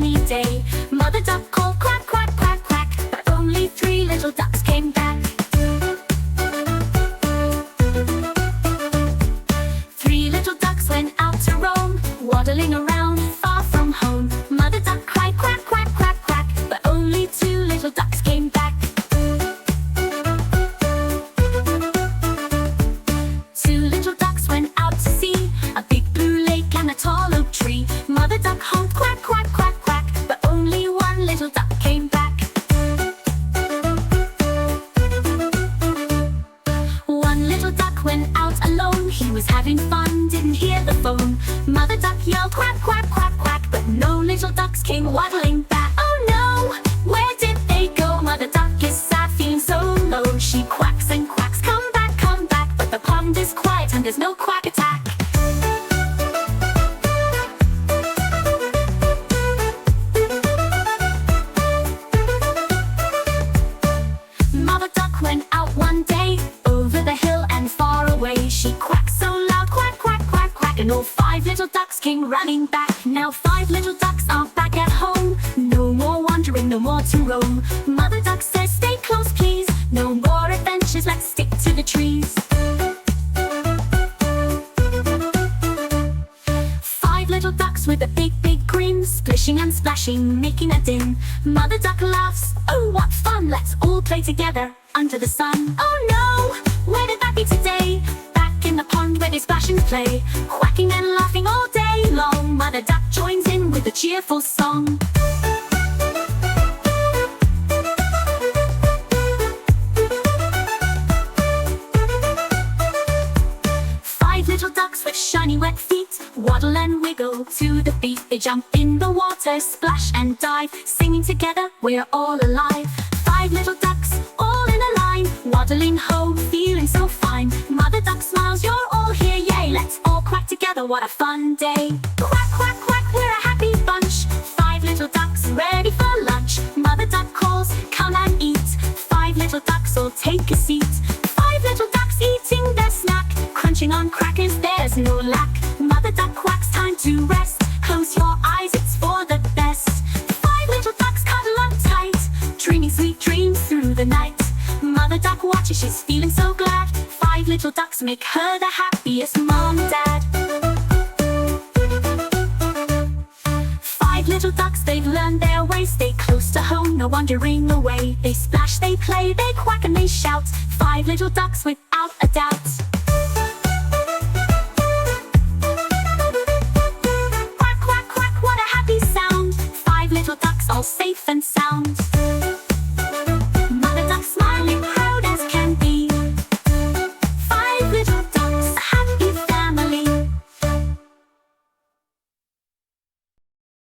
sunny day. Mother duck called quack, quack, quack, quack, but only 3 little ducks came back. 3 little ducks went out to roam, waddling around far from home. Mother duck cried quack, quack, quack, quack, but only 2 little ducks came back. 2 little ducks went out to see a big blue lake and a tall oak tree. Mother duck honked quack, quack, quack, quack, but only 1 little duck came back. 1 little duck went out alone. He was having fun, didn't hear the phone. Mother duck yelled quack, quack, quack, quack, but no little ducks came waddling back. Oh no, where did they go? Mother duck is sad, feeling so low. She quacks and quacks, come back, but the pond is quiet and there's no quack attack. Mother duck went out one day, over the hill and far away. She quacked so loud, quack, quack, quack, quack, and all 5 little ducks came running back. Now 5 little ducks are back at home. No more wandering, no more to roam. Mother duck says, stay close please. No more adventures, let's stick to the trees. 5 little ducks with a big, big grin, splishing and splashing, making a din. Mother duck laughs, oh what fun, let's all play together under the sun. Oh no, where did that be today? Back in the pond where they splash and play, quacking and laughing all day long. Mother duck joins in with a cheerful song. 5 little ducks with shiny wet feet waddle and wiggle to the beat. They jump in the water, splash and dive, singing together, we're all alive. 5 little ducks, all in a line, waddling home, feeling so fine. Mother duck smiles, you're all here, yay, let's all quack together, what a fun day. Quack, quack, quack, we're a happy bunch. 5 little ducks ready for lunch. Mother duck calls, come and eat. 5 little ducks all take a seat. 5 little ducks eating their snack, crunching on crackers, there's no lack. Mother duck quacks, time to rest. Close your eyes, it's for the best. 5 little ducks cuddle up tight, dreaming sweet dreams through the night. Mother duck watches, she's feeling so glad. 5 little ducks make her the happiest mom, dad. 5 little ducks, they've learned their ways. Stay close to home, no wandering away. They splash, they play, they quack and they shout. 5 little ducks without a doubt.